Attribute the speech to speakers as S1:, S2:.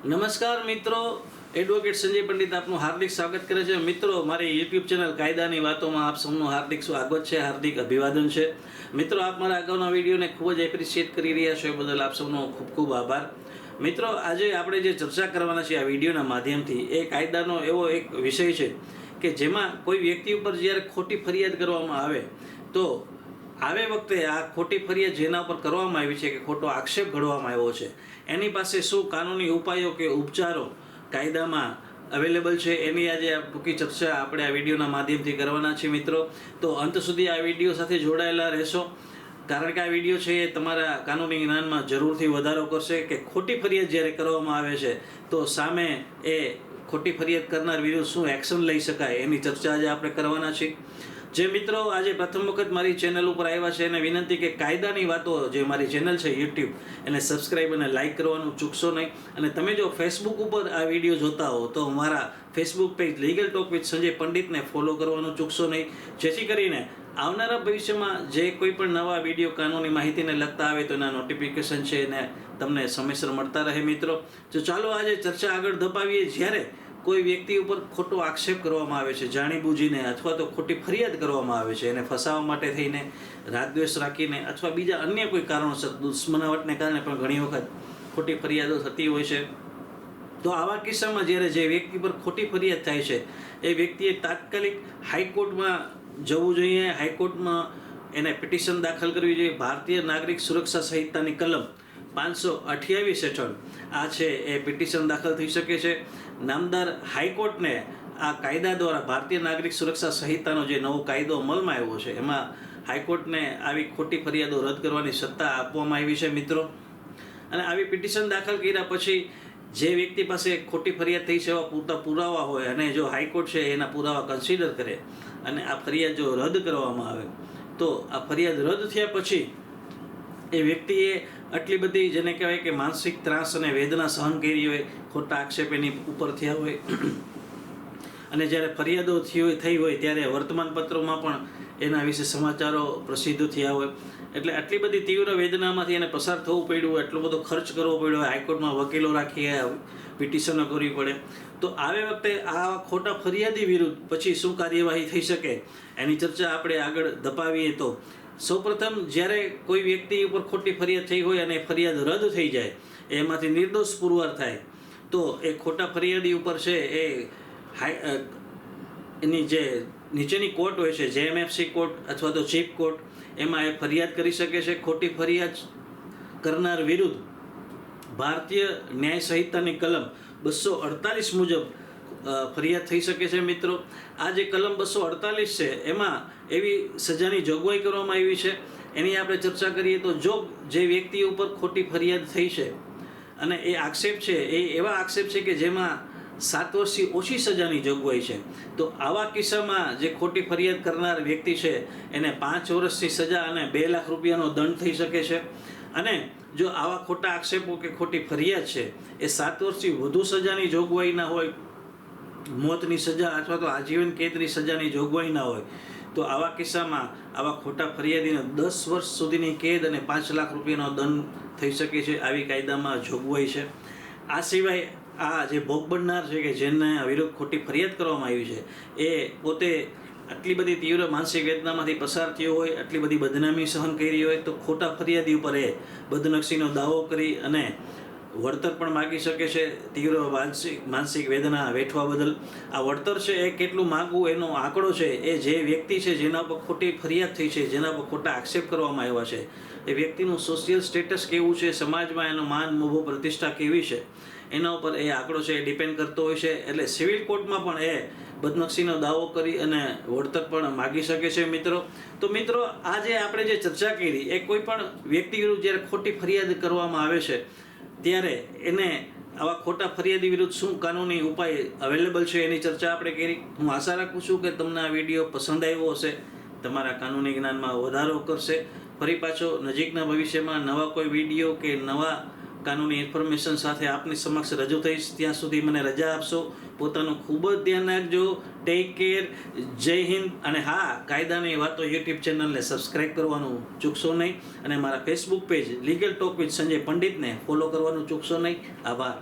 S1: નમસ્કાર મિત્રો, એડવોકેટ સંજય પંડિત આપનું હાર્દિક સ્વાગત કરે છે. મિત્રો, મારી યુટ્યુબ ચેનલ કાયદાની વાતોમાં આપ સૌનું હાર્દિક સ્વાગત છે, હાર્દિક અભિવાદન છે. મિત્રો, આપ મારા અગાઉના વિડીયોને ખૂબ જ એપ્રિશિએટ કરી રહ્યા છો એ બદલ આપ સૌનો ખૂબ ખૂબ આભાર. મિત્રો, આજે આપણે જે ચર્ચા કરવાના છે આ વિડીયોના માધ્યમથી એ કાયદાનો એવો એક વિષય છે કે જેમાં કોઈ વ્યક્તિ ઉપર જ્યારે ખોટી ફરિયાદ કરવામાં આવે તો આવે વખતે આ ખોટી ફરિયાદ જેના ઉપર કરવામાં આવી છે કે ખોટો આક્ષેપ ઘડવામાં આવ્યો છે એની પાસે શું કાનૂની ઉપાયો કે ઉપચારો કાયદામાં અવેલેબલ છે એની આજે ટૂંકી ચર્ચા આપણે આ વિડીયોના માધ્યમથી કરવાના છીએ. મિત્રો, તો અંત સુધી આ વિડીયો સાથે જોડાયેલા રહેશો કારણ કે આ વિડીયો છે એ તમારા કાનૂની જ્ઞાનમાં જરૂરથી વધારો કરશે કે ખોટી ફરિયાદ જ્યારે કરવામાં આવે છે તો સામે એ ખોટી ફરિયાદ કરનાર વિરુદ્ધ શું એક્શન લઈ શકાય એની ચર્ચા આજે આપણે કરવાના છીએ. જે મિત્રો આજે પ્રથમ વખત મારી ચેનલ ઉપર આવ્યા છે એને વિનંતી કે કાયદાની વાતો જે મારી ચેનલ છે યુટ્યુબ એને સબસ્ક્રાઈબ અને લાઇક કરવાનું ચૂકશો નહીં. અને તમે જો ફેસબુક ઉપર આ વિડીયો જોતા હો તો મારા Facebook page legal talk with Sanjay પંડિતને ફોલો કરવાનું ચૂકશો નહીં, જેથી કરીને આવનારા ભવિષ્યમાં જે કોઈ પણ નવા વિડીયો કાનૂની માહિતીને લગતા આવે તો એના નોટિફિકેશન છે એને તમને સમયસર મળતા રહે. મિત્રો, તો ચાલો આજે ચર્ચા આગળ ધપાવીએ. જ્યારે કોઈ વ્યક્તિ ઉપર ખોટો આક્ષેપ કરવામાં આવે છે જાણીબૂજીને અથવા તો ખોટી ફરિયાદ કરવામાં આવે છે એને ફસાવવા માટે થઈને, રાગદ્વેષ રાખીને અથવા બીજા અન્ય કોઈ કારણોસર દુશ્મનાવટને કારણે પણ ઘણી વખત ખોટી ફરિયાદો થતી હોય છે. તો આવા કિસ્સામાં જ્યારે જે વ્યક્તિ પર ખોટી ફરિયાદ થાય છે એ વ્યક્તિએ તાત્કાલિક હાઈકોર્ટમાં જવું જોઈએ. હાઈકોર્ટમાં એને પિટિશન દાખલ કરવી જોઈએ. ભારતીય નાગરિક સુરક્ષા સંહિતાની કલમ 528 હેઠળ આ છે એ પિટિશન દાખલ થઈ શકે છે. નામદાર હાઈકોર્ટને આ કાયદા દ્વારા ભારતીય નાગરિક સુરક્ષા સંહિતાનો જે નવો કાયદો અમલમાં આવ્યો છે એમાં હાઈકોર્ટને આવી ખોટી ફરિયાદો રદ કરવાની સત્તા આપવામાં આવી છે. મિત્રો, અને આવી પિટિશન દાખલ કર્યા પછી જે વ્યક્તિ પાસે ખોટી ફરિયાદ થઈ છે એવા પૂરતા પુરાવા હોય અને જો હાઈકોર્ટ છે એના પુરાવા કન્સિડર કરે અને આ ફરિયાદ જો રદ કરવામાં આવે તો આ ફરિયાદ રદ થયા પછી એ વ્યક્તિએ આટલી બધી જેને કહેવાય કે માનસિક ત્રાસ અને વેદના સહન કરી હોય, ખોટા આક્ષેપ એની ઉપર થયા હોય અને જ્યારે ફરિયાદો થઈ હોય ત્યારે વર્તમાનપત્રોમાં પણ એના વિશે સમાચારો પ્રસિદ્ધ થયા હોય એટલે આટલી બધી તીવ્ર વેદનામાંથી એને પસાર થવું પડ્યું, એટલો બધો ખર્ચ કરવો પડ્યો, હાઈકોર્ટમાં વકીલો રાખી પિટિશનો કરવી પડે. તો આવે વખતે આ ખોટા ફરિયાદી વિરુદ્ધ પછી શું કાર્યવાહી થઈ શકે એની ચર્ચા આપણે આગળ ધપાવીએ. તો સૌપ્રથમ જ્યારે કોઈ વ્યક્તિ ઉપર ખોટી ફરિયાદ થઈ હોય અને ફરિયાદ રદ થઈ જાય, એમાંથી નિર્દોષ પુરવાર થાય તો એ ખોટા ફરિયાદી ઉપર છે એ એની જે નીચેની કોર્ટ હોય છે JMFC કોર્ટ અથવા તો ચીફ કોર્ટ એમાં એ ફરિયાદ કરી શકે છે. ખોટી ફરિયાદ કરનાર વિરુદ્ધ ભારતીય ન્યાય સંહિતાની કલમ 248 મુજબ ફરિયાદ થઈ શકે છે. મિત્રો, આ જે કલમ 248 છે એમાં એવી સજાની જોગવાઈ કરવામાં આવી છે એની આપણે ચર્ચા કરીએ તો જો જે વ્યક્તિ ઉપર ખોટી ફરિયાદ થઈ છે અને એ આક્ષેપ છે એ એવા આક્ષેપ છે કે જેમાં 7 વર્ષથી ઓછી સજાની જોગવાઈ છે તો આવા કિસ્સામાં જે ખોટી ફરિયાદ કરનાર વ્યક્તિ છે એને 5 વર્ષની સજા અને 2 લાખ રૂપિયાનો દંડ થઈ શકે છે. અને જો આવા ખોટા આક્ષેપો કે ખોટી ફરિયાદ છે એ 7 વર્ષથી વધુ સજાની જોગવાઈ ના હોય, મોતની સજા અથવા તો આજીવન કેદની સજાની જોગવાઈ ના હોય તો આવા કિસ્સામાં આવા ખોટા ફરિયાદીને 10 વર્ષ સુધીની કેદ અને 5 લાખ રૂપિયાનો દંડ થઈ શકે છે. આવી કાયદામાં જોગવાઈ છે. આ સિવાય આ જે ભોગ બનનાર છે કે જેને વિરુદ્ધ ખોટી ફરિયાદ કરવામાં આવી છે એ પોતે આટલી બધી તીવ્ર માનસિક વેદનામાંથી પસાર થયો હોય, આટલી બધી બદનામી સહન કરી હોય તો ખોટા ફરિયાદી ઉપર એ બદનક્ષીનો દાવો કરી અને વળતર પણ માગી શકે છે તીવ્ર માનસિક વેદના વેઠવા બદલ. આ વળતર છે એ કેટલું માગવું એનો આંકડો છે એ જે વ્યક્તિ છે જેના પર ખોટી ફરિયાદ થઈ છે, જેના પર ખોટા આક્ષેપ કરવામાં આવ્યા છે એ વ્યક્તિનું સોશિયલ સ્ટેટસ કેવું છે, સમાજમાં એનો માન મોભો પ્રતિષ્ઠા કેવી છે એના ઉપર એ આંકડો છે એ ડિપેન્ડ કરતો હોય છે. એટલે સિવિલ કોર્ટમાં પણ એ બદનક્ષીનો દાવો કરી અને વળતર પણ માગી શકે છે. તો મિત્રો, આજે આપણે જે ચર્ચા કરી એ કોઈ પણ વ્યક્તિ વિરુદ્ધ જ્યારે ખોટી ફરિયાદ કરવામાં આવે છે ત્યારે એને આવા ખોટા ફરિયાદી વિરુદ્ધ શું કાનૂની ઉપાય અવેલેબલ છે એની ચર્ચા આપણે કરી. હું આશા રાખું છું કે તમને આ વિડીયો પસંદ આવ્યો હશે, તમારા કાનૂની જ્ઞાનમાં વધારો કરશે. ફરી પાછો નજીકના ભવિષ્યમાં નવા કોઈ વિડીયો કે નવા કાનૂની ઇન્ફોર્મેશન સાથે આપની સમક્ષ રજૂ થઈશ. ત્યાં સુધી મને રજા આપશો. પોતાનું ખૂબ જ ધ્યાન રાખજો. Take care. જય હિન્દ. અને હા, કાયદાની વાતો યુટ્યુબ ચેનલને સબસ્ક્રાઈબ કરવાનું ચૂકશો નહીં અને મારા Facebook page legal talk with Sanjay પંડિતને ફોલો કરવાનું ચૂકશો નહીં. આભાર.